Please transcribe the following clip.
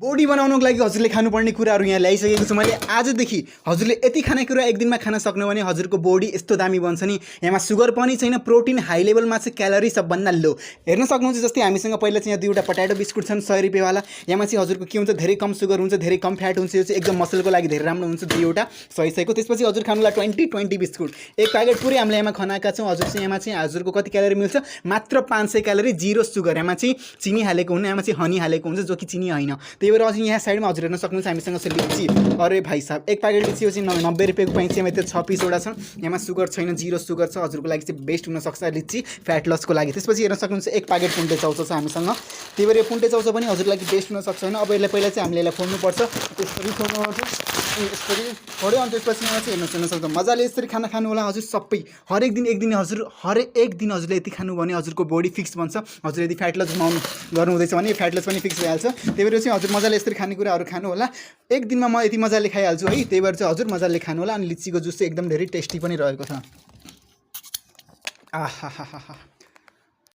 Body बनाउनको लागि हजुरले खानुपर्ने कुराहरू यहाँ ल्याइसकेको छु मैले। आजदेखि हजुरले यति खानेकुरा एक दिनमा खान सक्नु भने हजुरको बॉडी यस्तो दामी बन्छ नि। यहाँ सुगर पनि छैन, प्रोटिन हाई लेभलमा छ, क्यालोरी सबभन्दा लो। हेर्न सक्नुहुन्छ जस्तै हामीसँग पहिला चाहिँ यहाँ दुईवटा पटेटो बिस्कुट छन् 100 रुपियाँवाला। यहाँ चाहिँ हजुरको के हुन्छ, धेरै कम सुगर हुन्छ, धेरै कम फ्याट हुन्छ। यो चाहिँ एकदम मसलको लागि धेरै राम्रो हुन्छ, दुईवटा 100 त्यसपछि हजुर खानुला 20 बिस्कुट एक प्याकेट पुरै हामीले यहाँ खनाएका छौँ। हजुर चाहिँ यहाँ चाहिँ हजुरको कति क्यालोरी मिल्छ, मात्र 500 क्यालोरी, जिरो सुगर। यहाँ चाहिँ चिनी हालेको हुन्न, यहाँ चाहिँ हनी हालेको हुन्छ जो कि चिनी होइन। त्यही भएर अझै यहाँ साइडमा हजुर हेर्न सक्नुहुन्छ हामीसँग छ लिची। अरे भाइ साहब एक प्याकेट लिची चाहिँ 90 रुपियाँको पाइन्छ। यहाँ त्यो 6 पिसवटा छन्। यहाँ सुगर छैन, जिरो सुगर छ। हजुरको लागि चाहिँ बेस्ट हुनसक्छ लिची फ्याट लसको लागि। त्यसपछि हेर्न सक्नुहुन्छ एक प्याकेट पुन्टे चाउचाउ छ हामीसँग। त्यही भएर यो पुन्टे चाउचाउ पनि हजुरको लागि बेस्ट हुनसक्छ होइन। अब यसलाई पहिला चाहिँ हामीले यसलाई फोड्नुपर्छ। त्यसरी फोड्नुपर्छ, यसरी फोड्यो। अनि त्यसपछि यहाँ चाहिँ हेर्न सक्छ मजाले यसरी खाना खानु होला हजुर। सबै हरेक दिन हजुरले यति खानु भने हजुरको बॉडी फिक्स बन्छ। हजुर यदि फ्याट लस गर्नु हुँदैछ भने फ्याट लस पनि फिक्स भइहाल्छ। त्यही भएर चाहिँ हजुर मजाले यसरी खानेकुराहरू खानु होला। एक दिनमा म यति मजाले खाइहाल्छु है। त्यही भएर चाहिँ हजुर मजाले खानु होला। अनि लिचीको जुस चाहिँ एकदम धेरै टेस्टी पनि रहेको छ। आहा हा हा हा।